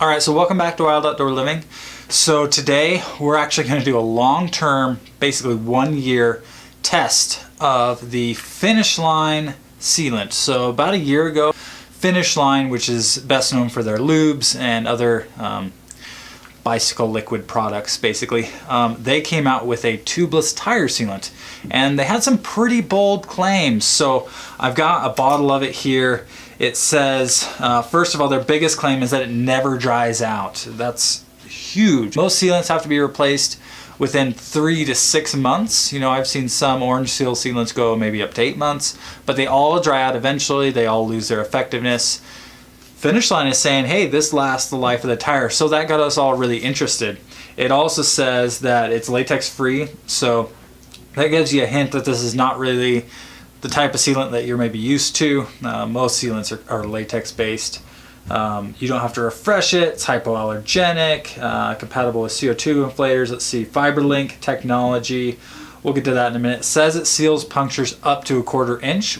Alright, so welcome back to Wild Outdoor Living. So today we're actually going to do a long-term, basically 1 year test of the Finish Line sealant. So about a year ago, Finish Line, which is best known for their lubes and other bicycle liquid products basically, they came out with a tubeless tire sealant and they had some pretty bold claims. So I've got a bottle of it here. It says, first of all, their biggest claim is that it never dries out. That's huge. Most sealants have to be replaced within 3 to 6 months. You know, I've seen some orange seal sealants go maybe up to 8 months, but they all dry out eventually. They all lose their effectiveness. Finish Line is saying, hey, this lasts the life of the tire. So that got us all really interested. It also says that it's latex free. So that gives you a hint that this is not really the type of sealant that you're maybe used to. Most sealants are latex based. You don't have to refresh it. It's hypoallergenic, compatible with CO2 inflators. Let's see, FiberLink technology. We'll get to that in a minute. It says it seals punctures up to 1/4 inch,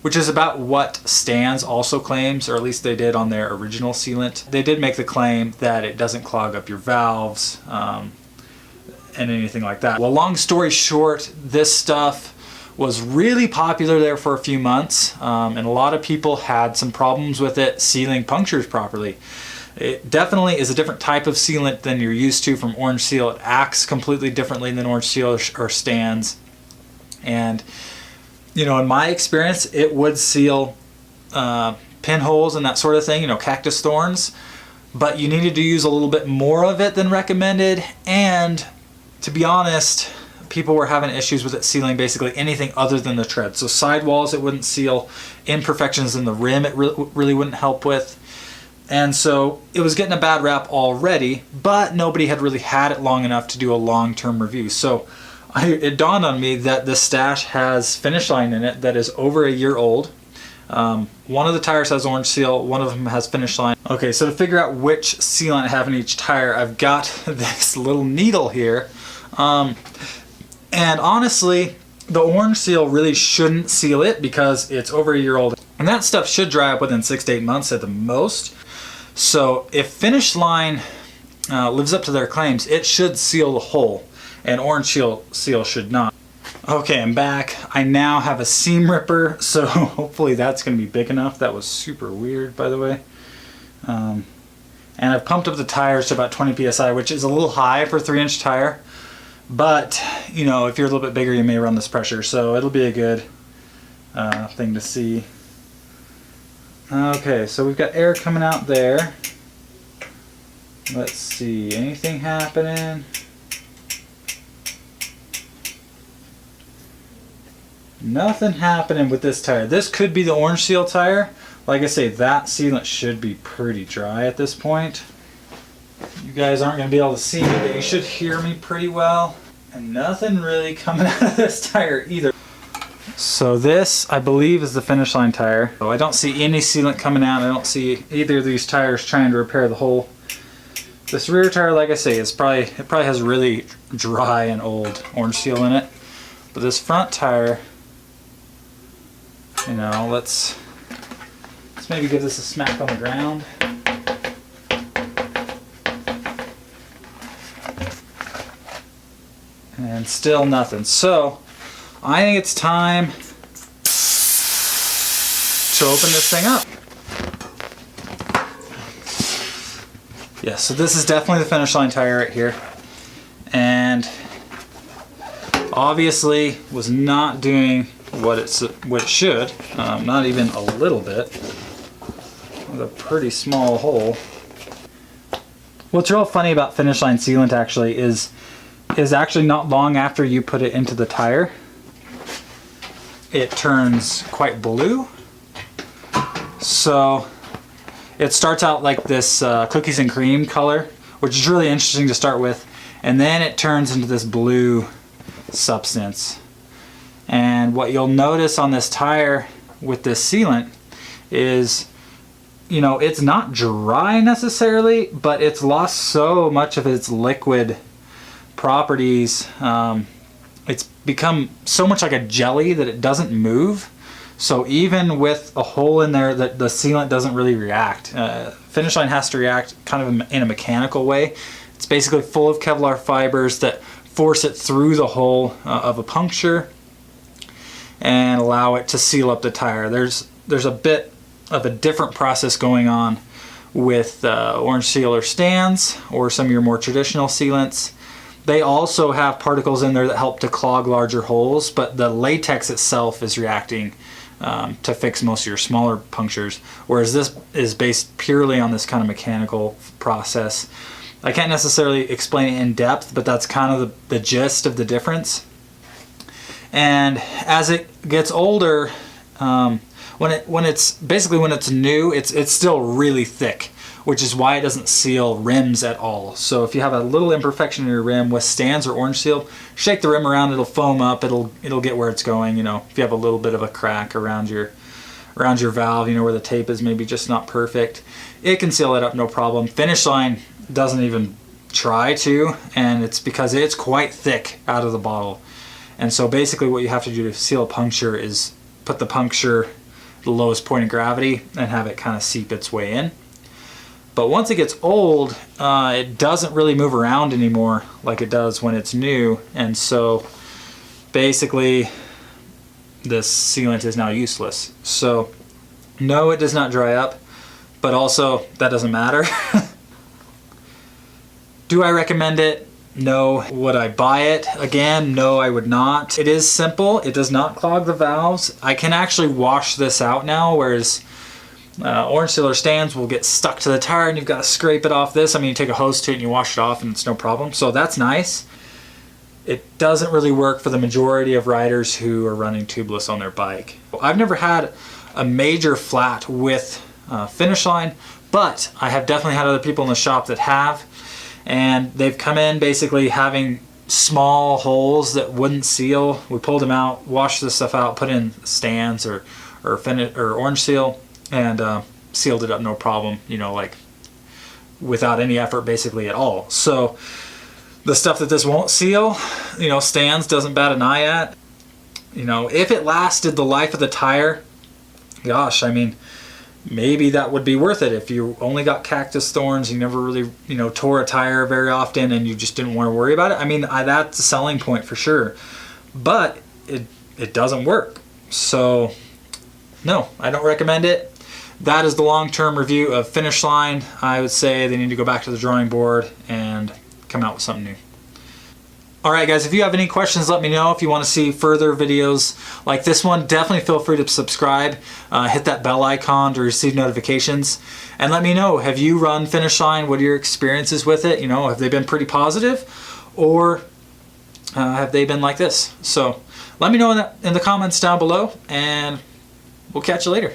which is about what Stans also claims, or at least they did on their original sealant. They did make the claim that it doesn't clog up your valves and anything like that. Well, long story short, this stuff was really popular there for a few months, and a lot of people had some problems with it sealing punctures properly. It definitely is a different type of sealant than you're used to from Orange Seal. It acts completely differently than Orange Seal or Stans. And you know, in my experience, it would seal pinholes and that sort of thing, you know, cactus thorns, but you needed to use a little bit more of it than recommended. And to be honest, people were having issues with it sealing basically anything other than the tread. So sidewalls it wouldn't seal, imperfections in the rim it really wouldn't help with. And so it was getting a bad rap already, but nobody had really had it long enough to do a long-term review. So it dawned on me that this stash has Finish Line in it that is over a year old. One of the tires has Orange Seal, one of them has Finish Line. Okay, so to figure out which sealant I have in each tire, I've got this little needle here. And honestly, the Orange Seal really shouldn't seal it because it's over a year old. And that stuff should dry up within 6 to 8 months at the most. So if Finish Line lives up to their claims, it should seal the hole. And Orange Seal should not. Okay, I'm back. I now have a seam ripper, so hopefully that's going to be big enough. That was super weird, by the way. And I've pumped up the tires to about 20 psi, which is a little high for a 3-inch tire. But, you know, if you're a little bit bigger, you may run this pressure, so it'll be a good thing to see. Okay, so we've got air coming out there. Let's see, anything happening? Nothing happening with this tire. This could be the Orange Seal tire. Like I say, that sealant should be pretty dry at this point. You guys aren't going to be able to see me, but you should hear me pretty well. And nothing really coming out of this tire either. So this, I believe, is the Finish Line tire. So I don't see any sealant coming out. I don't see either of these tires trying to repair the hole. This rear tire, like I say, it probably has really dry and old Orange Seal in it. But this front tire, you know, let's maybe give this a smack on the ground. And still nothing. So I think it's time to open this thing up. Yeah, so this is definitely the Finish Line tire right here. And obviously was not doing what it should. Not even a little bit. With a pretty small hole. What's real funny about Finish Line sealant actually is actually not long after you put it into the tire, it turns quite blue. So it starts out like this cookies and cream color, which is really interesting to start with, and then it turns into this blue substance. And what you'll notice on this tire with this sealant is, you know, it's not dry necessarily, but it's lost so much of its liquid properties. It's become so much like a jelly that it doesn't move. So even with a hole in there, the sealant doesn't really react. Finish line has to react kind of in a mechanical way. It's basically full of Kevlar fibers that force it through the hole of a puncture and allow it to seal up the tire. There's a bit of a different process going on with orange sealer stands or some of your more traditional sealants. They also have particles in there that help to clog larger holes, but the latex itself is reacting to fix most of your smaller punctures, whereas this is based purely on this kind of mechanical process. I can't necessarily explain it in depth, but that's kind of the gist of the difference. And as it gets older, when it's new, it's still really thick, which is why it doesn't seal rims at all. So if you have a little imperfection in your rim with stands or orange seal, shake the rim around, it'll foam up, it'll get where it's going. You know, if you have a little bit of a crack around your valve, you know, where the tape is maybe just not perfect, it can seal it up no problem. Finish line doesn't even try to, and it's because it's quite thick out of the bottle. And so basically what you have to do to seal a puncture is put the puncture at the lowest point of gravity and have it kind of seep its way in. But once it gets old, it doesn't really move around anymore like it does when it's new. And so basically this sealant is now useless. So no, it does not dry up, but also that doesn't matter. Do I recommend it? No. Would I buy it again? No, I would not. It is simple. It does not clog the valves. I can actually wash this out now, whereas orange sealer stands will get stuck to the tire and you've got to scrape it off this. I mean, you take a hose to it and you wash it off and it's no problem. So that's nice. It doesn't really work for the majority of riders who are running tubeless on their bike. I've never had a major flat with Finish Line, but I have definitely had other people in the shop that have. And they've come in basically having small holes that wouldn't seal. We pulled them out, washed this stuff out, put in stands or orange seal, and sealed it up no problem, you know, like without any effort basically at all. So the stuff that this won't seal, you know, stands doesn't bat an eye at. You know, if it lasted the life of the tire, gosh, I mean, maybe that would be worth it. If you only got cactus thorns, you never really, you know, tore a tire very often and you just didn't want to worry about it. I mean, that's a selling point for sure, but it doesn't work. So no, I don't recommend it. That is the long-term review of Finish Line. I would say they need to go back to the drawing board and come out with something new. Alright guys, if you have any questions, let me know. If you want to see further videos like this one, definitely feel free to subscribe. Hit that bell icon to receive notifications. And let me know, have you run Finish Line? What are your experiences with it? You know, have they been pretty positive? Or have they been like this? So let me know in the comments down below, and we'll catch you later.